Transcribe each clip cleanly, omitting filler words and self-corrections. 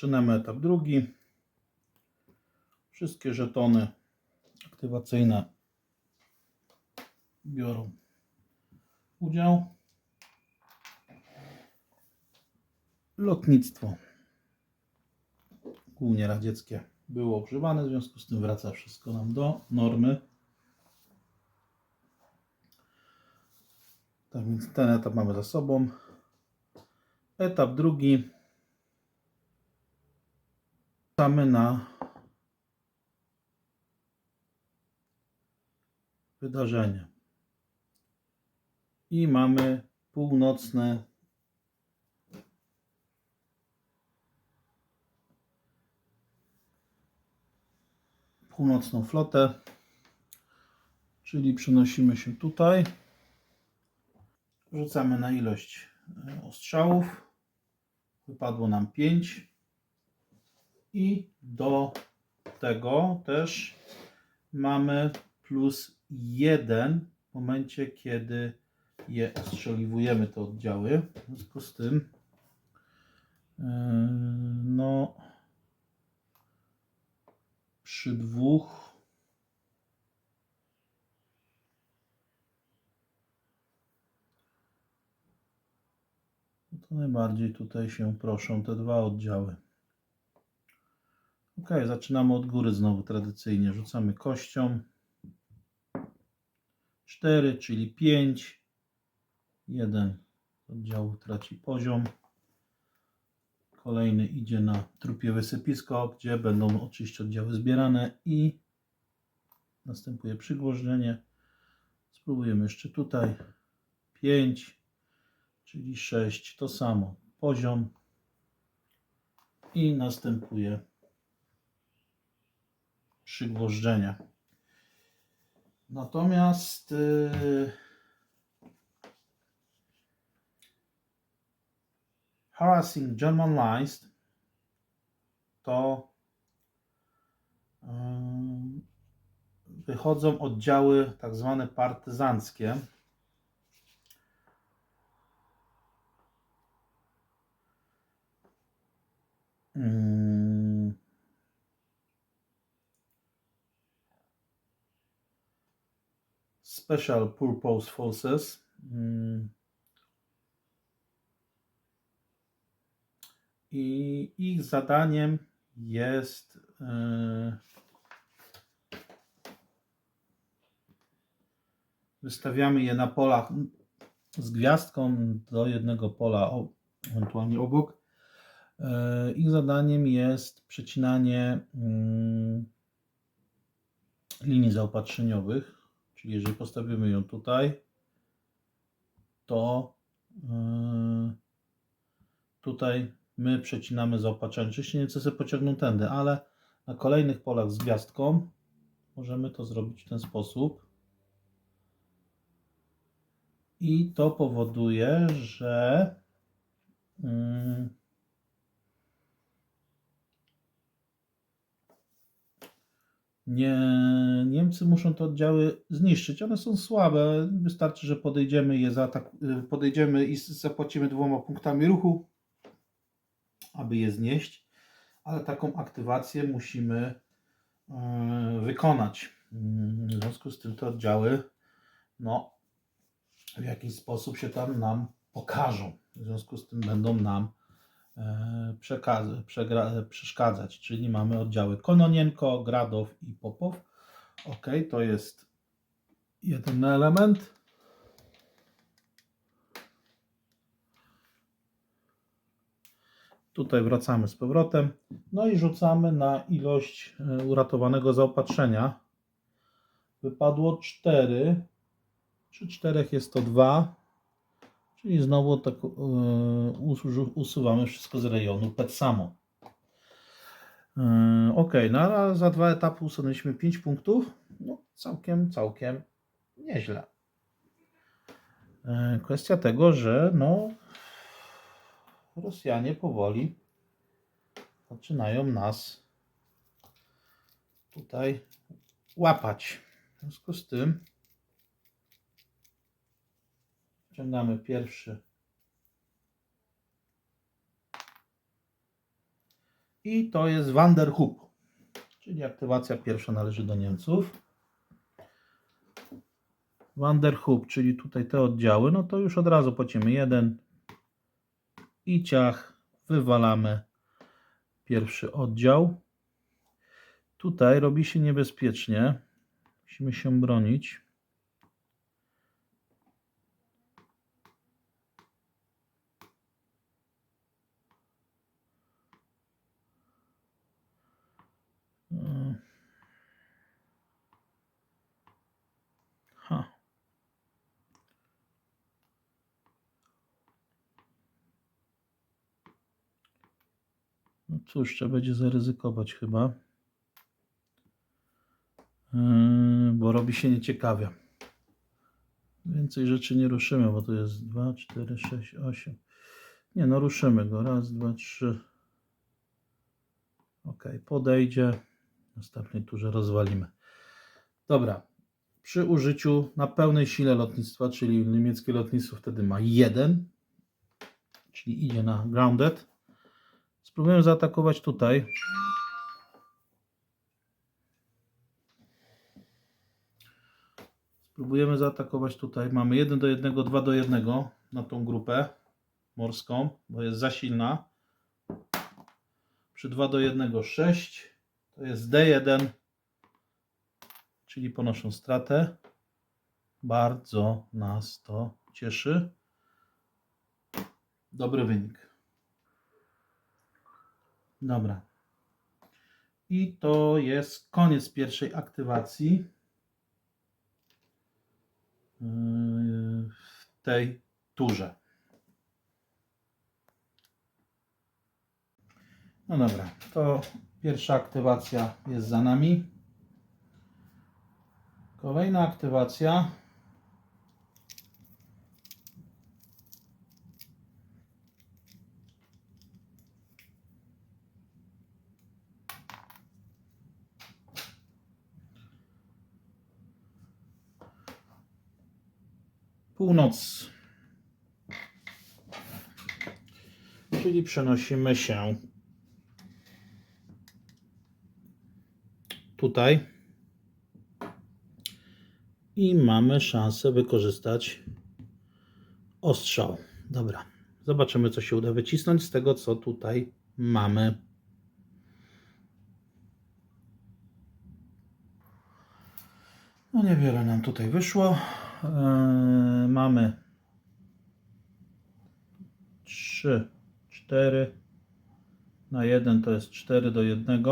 Zaczynamy etap drugi. Wszystkie żetony aktywacyjne biorą udział. Lotnictwo, głównie radzieckie, było używane, w związku z tym wraca wszystko nam do normy. Tak więc ten etap mamy za sobą. Etap drugi. Czekamy na wydarzenie. I mamy północną flotę, czyli przenosimy się tutaj. Rzucamy na ilość ostrzałów. Wypadło nam 5. I do tego też mamy +1 w momencie, kiedy je ostrzeliwujemy, te oddziały. W związku z tym no przy 2 to najbardziej tutaj się proszą te 2 oddziały. Ok, zaczynamy od góry znowu tradycyjnie. Rzucamy kością. 4, czyli 5. 1 oddział traci poziom. Kolejny idzie na trupie wysypisko, gdzie będą oczywiście oddziały zbierane i następuje przygwożdżenie. Spróbujemy jeszcze tutaj. 5, czyli 6, to samo. Poziom i następuje przygwożdżenie. Natomiast harassing German lines to wychodzą oddziały tak zwane partyzanckie. Special Purpose Forces. I ich zadaniem jest wystawiamy je na polach z gwiazdką do jednego pola, ewentualnie obok. Ich zadaniem jest przecinanie linii zaopatrzeniowych, czyli jeżeli postawimy ją tutaj, to tutaj my przecinamy zaopatrzenie. Oczywiście Niemcy sobie pociągną tędy, ale na kolejnych polach z gwiazdką możemy to zrobić w ten sposób. I to powoduje, że Niemcy muszą te oddziały zniszczyć. One są słabe. Wystarczy, że podejdziemy i zapłacimy 2 punktami ruchu, aby je znieść. Ale taką aktywację musimy wykonać. W związku z tym te oddziały w jakiś sposób się tam nam pokażą. W związku z tym będą nam przeszkadzać, czyli mamy oddziały Kononienko, Gradow i Popow. Ok, to jest jeden element. Tutaj wracamy z powrotem. No i rzucamy na ilość uratowanego zaopatrzenia. Wypadło 4. Przy 4 jest to 2. Czyli znowu tak usuwamy wszystko z rejonu PET-SAMO. Ok, no za 2 etapy usunęliśmy 5 punktów. No, całkiem nieźle. Kwestia tego, że Rosjanie powoli zaczynają nas tutaj łapać. W związku z tym wciągamy pierwszy I to jest Van der Hoop, czyli aktywacja pierwsza należy do Niemców. Van der Hoop, czyli tutaj te oddziały, no to już od razu płacimy 1 i ciach, wywalamy pierwszy oddział. Tutaj robi się niebezpiecznie, musimy się bronić. No cóż, trzeba będzie zaryzykować chyba, bo robi się nieciekawie. Więcej rzeczy nie ruszymy, bo to jest 2, 4, 6, 8. Nie, no ruszymy go. Raz, 2, 3. Ok, podejdzie. W następnej turze rozwalimy. Dobra. Przy użyciu na pełnej sile lotnictwa, czyli niemieckie lotnictwo wtedy ma 1, czyli idzie na grounded. Spróbujemy zaatakować tutaj. Spróbujemy zaatakować tutaj. Mamy 1 do 1, 2 do 1 na tą grupę morską, bo jest za silna. Przy 2 do 1 6. To jest D1, czyli ponoszą stratę. Bardzo nas to cieszy. Dobry wynik. Dobra. I to jest koniec pierwszej aktywacji w tej turze. No dobra, to pierwsza aktywacja jest za nami. Kolejna aktywacja. Północ. Czyli przenosimy się tutaj i mamy szansę wykorzystać ostrzał. Dobra, zobaczymy, co się uda wycisnąć z tego, co tutaj mamy. No niewiele nam tutaj wyszło. Mamy 3, 4 na 1, to jest 4 do 1.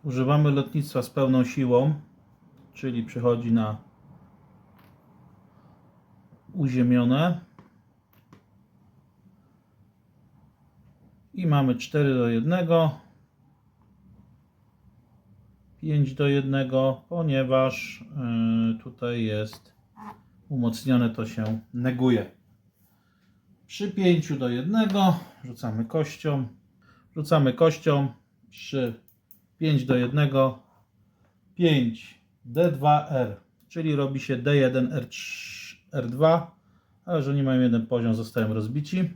Używamy lotnictwa z pełną siłą, czyli przychodzi na uziemione. I mamy 4 do 1, 5 do 1, ponieważ tutaj jest umocnione, to się neguje. Przy 5 do 1 rzucamy kością. Rzucamy kością przy 5 do 1, 5 D2R, czyli robi się D1 R3, R2, ale że oni mają jeden poziom, zostają rozbici.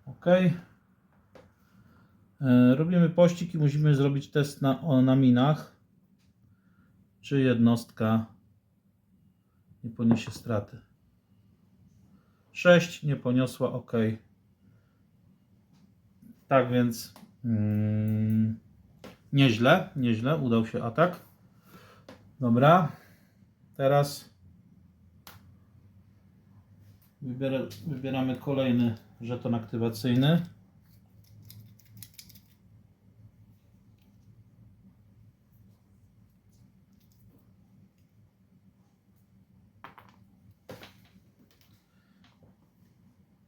Ok. Robimy pościg i musimy zrobić test na minach, czy jednostka nie poniesie straty. 6 nie poniosła, ok. Tak więc nieźle, nieźle, udał się atak. Dobra, teraz wybieramy kolejny żeton aktywacyjny.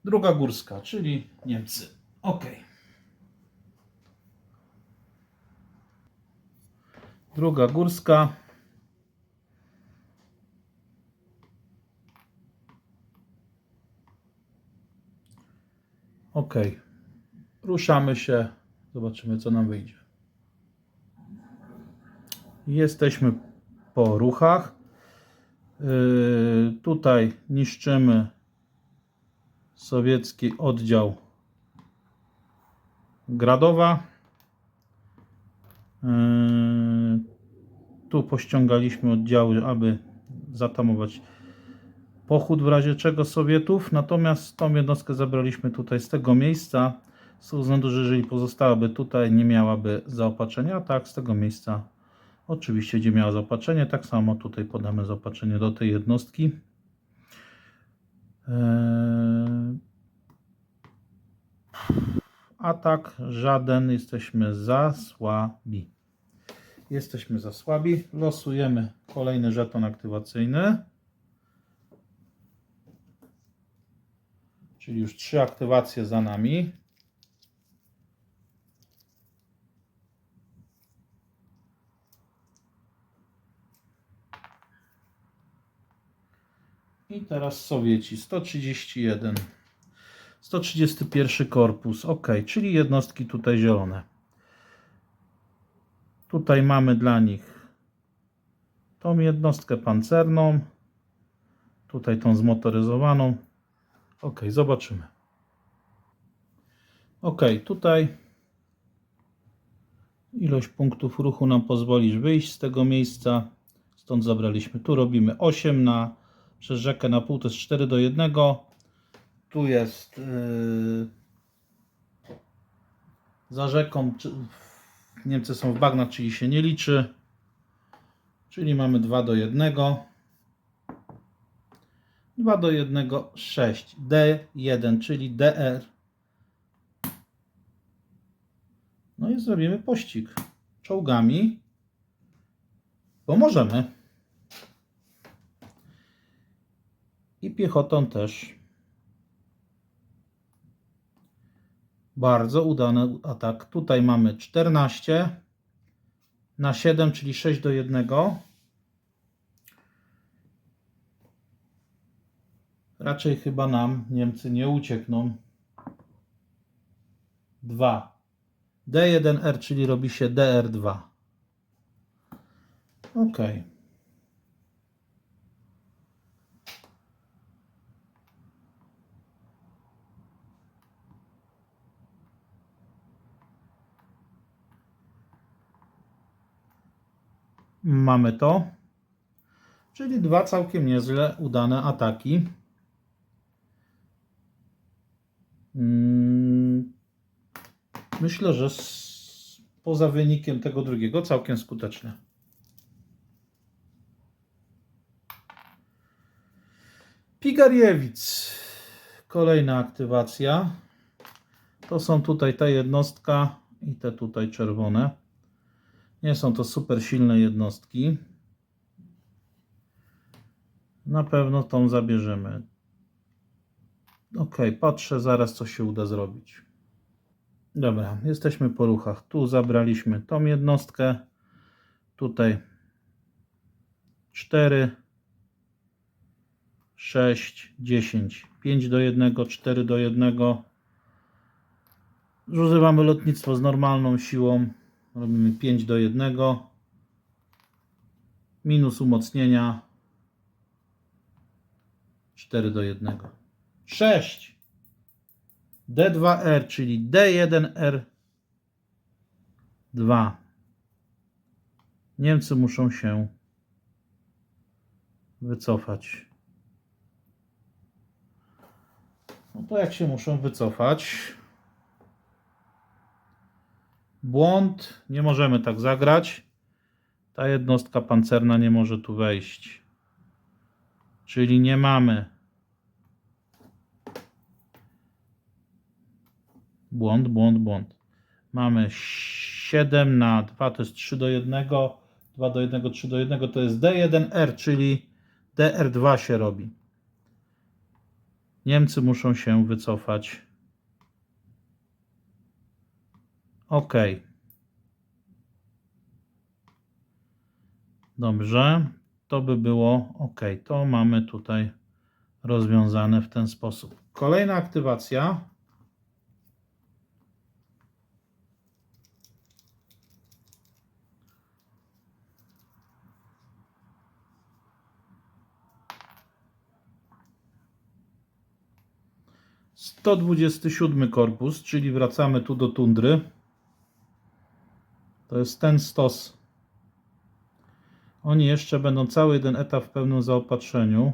Druga górska, czyli Niemcy. Ok. Druga górska. Ok. Ruszamy się. Zobaczymy, co nam wyjdzie. Jesteśmy po ruchach. Tutaj niszczymy sowiecki oddział Gradowa. Tu pościągaliśmy oddziały, aby zatamować pochód w razie czego Sowietów. Natomiast tą jednostkę zabraliśmy tutaj z tego miejsca, z tego względu, że jeżeli pozostałaby tutaj, nie miałaby zaopatrzenia. A tak, z tego miejsca oczywiście, gdzie miała zaopatrzenie, tak samo tutaj podamy zaopatrzenie do tej jednostki. Atak żaden, jesteśmy za słabi. Jesteśmy za słabi. Losujemy kolejny żeton aktywacyjny. Czyli już 3 aktywacje za nami. I teraz Sowieci. 131. 131 korpus. OK, czyli jednostki tutaj zielone. Tutaj mamy dla nich tą jednostkę pancerną. Tutaj tą zmotoryzowaną. OK, zobaczymy. OK, tutaj ilość punktów ruchu nam pozwoli wyjść z tego miejsca. Stąd zabraliśmy. Tu robimy 8 przez rzekę na pół, to jest 4:1. Tu jest za rzeką, Niemcy są w bagnach, czyli się nie liczy. Czyli mamy 2:1. 2:1, 6. D1, czyli DR. No i zrobimy pościg czołgami, bo możemy. I piechotą też. Bardzo udany atak. Tutaj mamy 14 na 7, czyli 6:1. Raczej chyba nam Niemcy nie uciekną. 2. D1R, czyli robi się DR2. OK. Mamy to. Czyli 2 całkiem niezłe udane ataki. Myślę, że poza wynikiem tego drugiego całkiem skuteczne. Pigariewic. Kolejna aktywacja. To są tutaj ta jednostka i te tutaj czerwone. Nie są to super silne jednostki. Na pewno tą zabierzemy. OK, patrzę zaraz, co się uda zrobić. Dobra, jesteśmy po ruchach. Tu zabraliśmy tą jednostkę. Tutaj 4, 6, 10. 5:1, 4:1. Zużywamy lotnictwo z normalną siłą. Robimy 5:1. Minus umocnienia 4:1. 6. D2R, czyli D1R2. Niemcy muszą się wycofać. No to jak się muszą wycofać? Błąd. Nie możemy tak zagrać. Ta jednostka pancerna nie może tu wejść. Czyli nie mamy. Błąd. Mamy 7 na 2, to jest 3:1. 2:1, 3:1 to jest D1R, czyli DR2 się robi. Niemcy muszą się wycofać. OK. Dobrze. To by było OK. To mamy tutaj rozwiązane w ten sposób. Kolejna aktywacja. 127 korpus, czyli wracamy tu do tundry. To jest ten stos. Oni jeszcze będą cały jeden etap w pełnym zaopatrzeniu.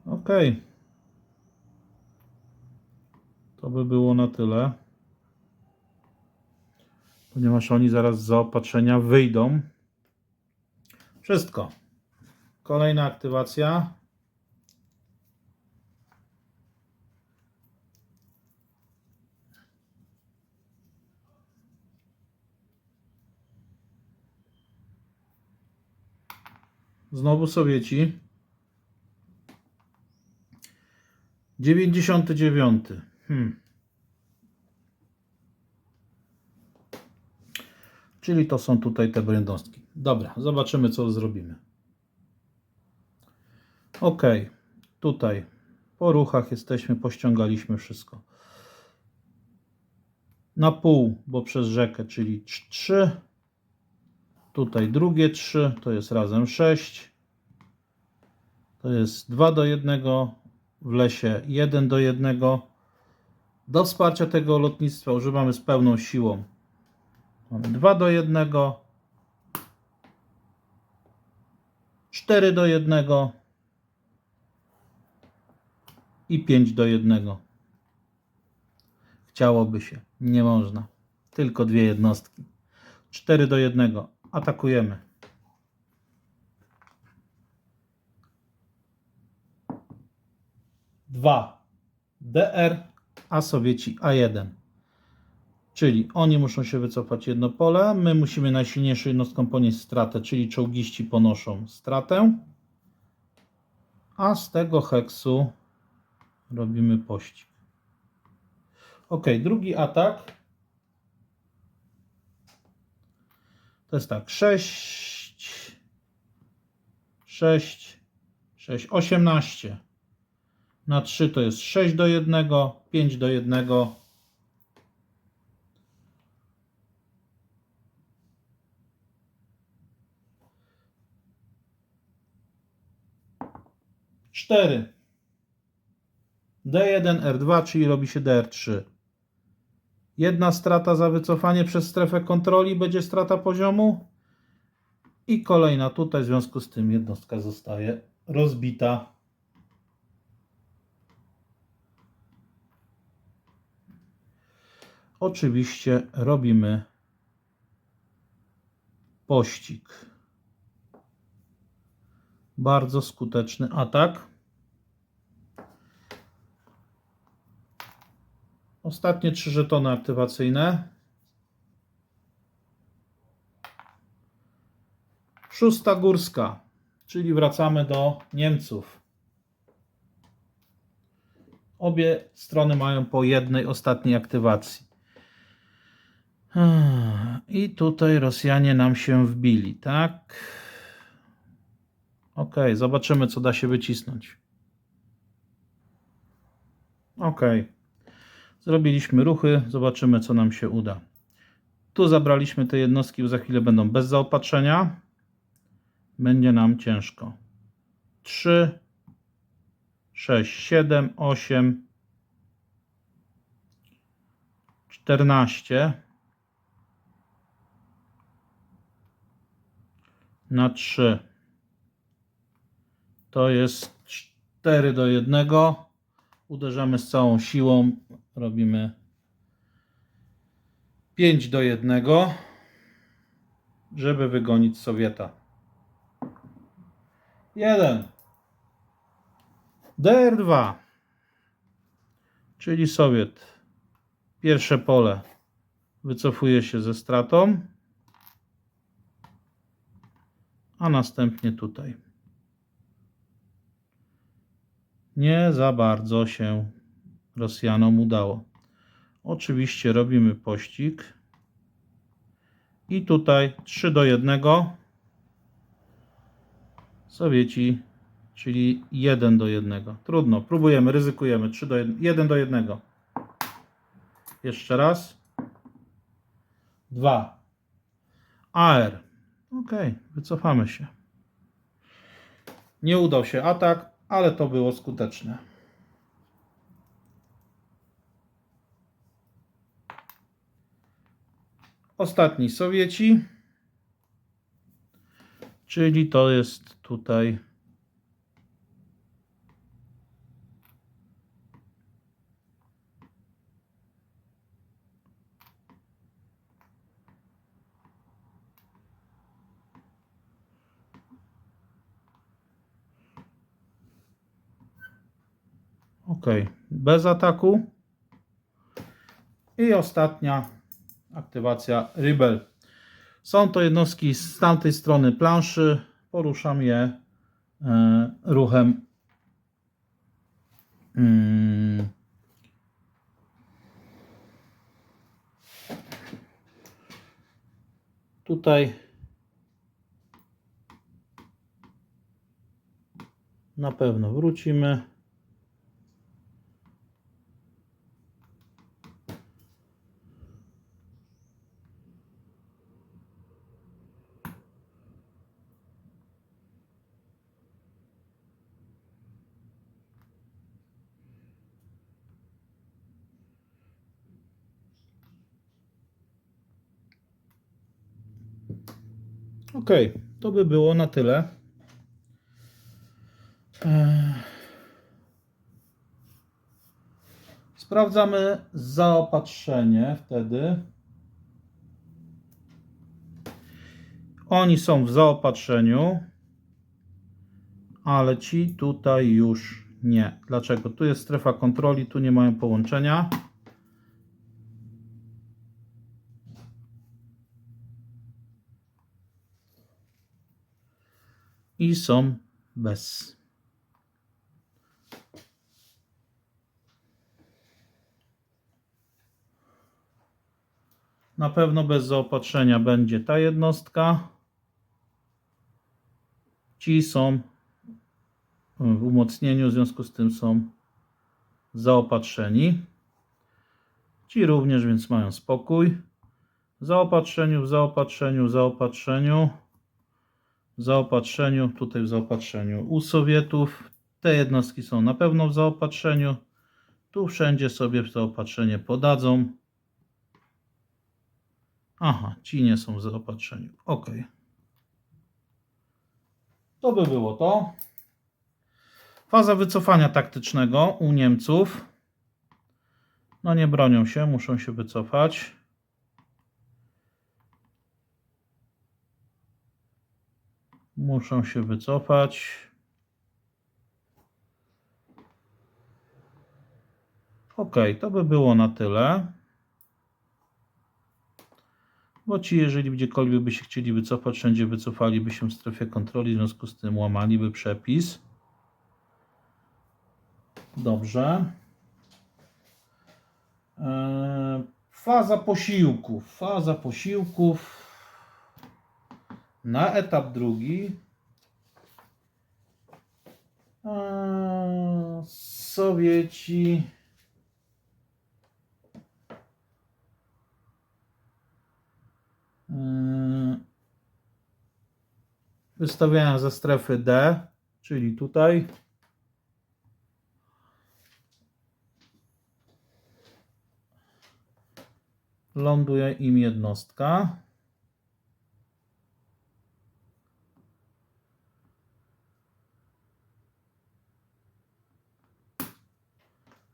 Ok. To by było na tyle. Ponieważ oni zaraz z zaopatrzenia wyjdą. Wszystko. Kolejna aktywacja. Znowu Sowieci. 99. Czyli to są tutaj te brędostki. Dobra, zobaczymy co zrobimy. Ok, tutaj po ruchach jesteśmy, pościągaliśmy wszystko. Na pół, bo przez rzekę, czyli 3. Tutaj drugie 3, to jest razem 6. To jest 2 do 1, w lesie 1 do 1. Do wsparcia tego lotnictwa używamy z pełną siłą. Mamy 2 do 1, 4 do 1 i 5 do 1. Chciałoby się, nie można. Tylko dwie jednostki. 4 do 1. Atakujemy. Dwa DR, a Sowieci A1. Czyli oni muszą się wycofać jedno pole, my musimy najsilniejszą jednostką ponieść stratę, czyli czołgiści ponoszą stratę, a z tego heksu robimy pościg. Ok, drugi atak to jest tak, 6, 6, 6, 18 na 3 to jest 6 do 1, 5 do 1. 4 D1, R2, czyli robi się DR3. Jedna strata za wycofanie przez strefę kontroli, będzie strata poziomu. I kolejna tutaj, w związku z tym jednostka zostaje rozbita. Oczywiście robimy pościg. Bardzo skuteczny atak. Ostatnie 3 żetony aktywacyjne. 6. górska, czyli wracamy do Niemców. Obie strony mają po jednej ostatniej aktywacji. I tutaj Rosjanie nam się wbili, tak? Ok, zobaczymy co da się wycisnąć. Ok. Zrobiliśmy ruchy, zobaczymy co nam się uda. Tu zabraliśmy te jednostki, bo za chwilę będą bez zaopatrzenia. Będzie nam ciężko. 3, 6, 7, 8, 14 na 3. To jest 4 do 1. Uderzamy z całą siłą. Robimy 5 do 1, żeby wygonić Sowieta. 1. DR2, czyli Sowiet. Pierwsze pole wycofuje się ze stratą, a następnie tutaj. Nie za bardzo się Rosjanom udało. Oczywiście robimy pościg. I tutaj 3 do 1. Sowieci, czyli 1 do 1. Trudno, próbujemy, ryzykujemy. 3 do 1, 1 do 1. Jeszcze raz. 2. AR. Ok, wycofamy się. Nie udał się atak, ale to było skuteczne. Ostatni Sowieci. Czyli to jest tutaj ok, bez ataku. I ostatnia aktywacja Rebel. Są to jednostki z tamtej strony planszy. Poruszam je ruchem tutaj na pewno wrócimy. Ok, to by było na tyle. Sprawdzamy zaopatrzenie wtedy. Oni są w zaopatrzeniu, ale ci tutaj już nie. Dlaczego? Tu jest strefa kontroli, tu nie mają połączenia. I są bez. Na pewno bez zaopatrzenia będzie ta jednostka. Ci są w umocnieniu, w związku z tym są zaopatrzeni. Ci również, więc mają spokój. W zaopatrzeniu, w zaopatrzeniu, w zaopatrzeniu, w zaopatrzeniu, tutaj w zaopatrzeniu u Sowietów. Te jednostki są na pewno w zaopatrzeniu. Tu wszędzie sobie w zaopatrzenie podadzą. Aha, ci nie są w zaopatrzeniu. Ok. To by było to. Faza wycofania taktycznego u Niemców. No nie bronią się, muszą się wycofać. Muszą się wycofać. Ok, to by było na tyle. Bo ci, jeżeli gdziekolwiek by się chcieli wycofać, wszędzie wycofaliby się w strefie kontroli, w związku z tym łamaliby przepis. Dobrze. Faza posiłków. Faza posiłków na etap drugi. Sowieci wystawiają ze strefy D, czyli tutaj. Ląduje im jednostka.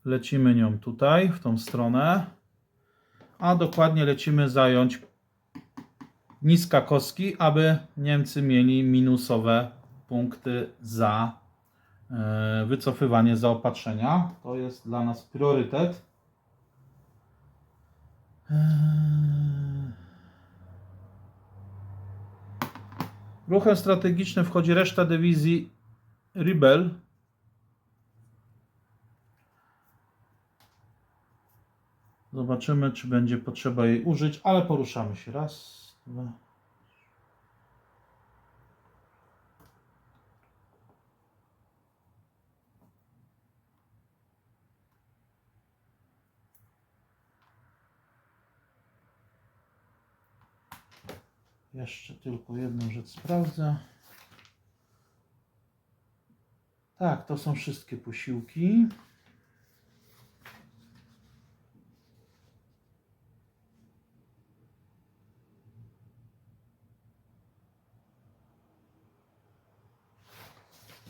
Lecimy nią tutaj, w tą stronę. A dokładnie lecimy zająć Niska Koski, aby Niemcy mieli minusowe punkty za wycofywanie zaopatrzenia. To jest dla nas priorytet. Ruchem strategicznym wchodzi reszta dywizji Rebel. Zobaczymy, czy będzie potrzeba jej użyć, ale poruszamy się. Raz, dwa. Jeszcze tylko jedną rzecz sprawdzę. Tak, to są wszystkie posiłki.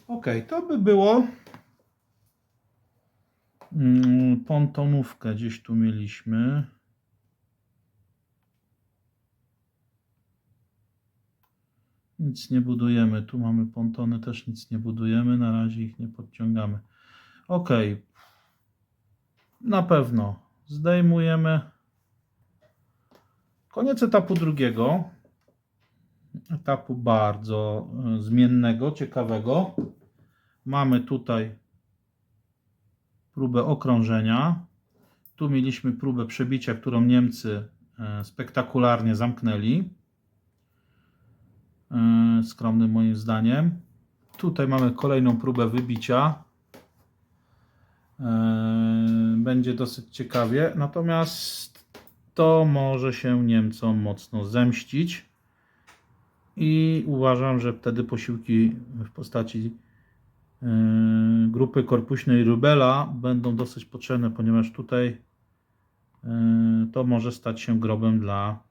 Ok, to by było. Pontonówkę gdzieś tu mieliśmy. Nic nie budujemy. Tu mamy pontony, też nic nie budujemy. Na razie ich nie podciągamy. Ok. Na pewno zdejmujemy. Koniec etapu drugiego. Etapu bardzo zmiennego, ciekawego. Mamy tutaj próbę okrążenia. Tu mieliśmy próbę przebicia, którą Niemcy spektakularnie zamknęli. Skromnym moim zdaniem. Tutaj mamy kolejną próbę wybicia. Będzie dosyć ciekawie. Natomiast to może się Niemcom mocno zemścić. I uważam, że wtedy posiłki w postaci grupy korpuśnej Rubela będą dosyć potrzebne, ponieważ tutaj to może stać się grobem dla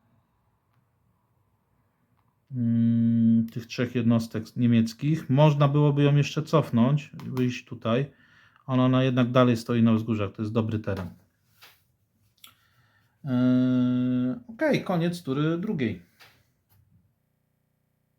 tych trzech jednostek niemieckich. Można byłoby ją jeszcze cofnąć, wyjść tutaj, ale ona jednak dalej stoi na wzgórzach. To jest dobry teren. Ok, koniec tury drugiej.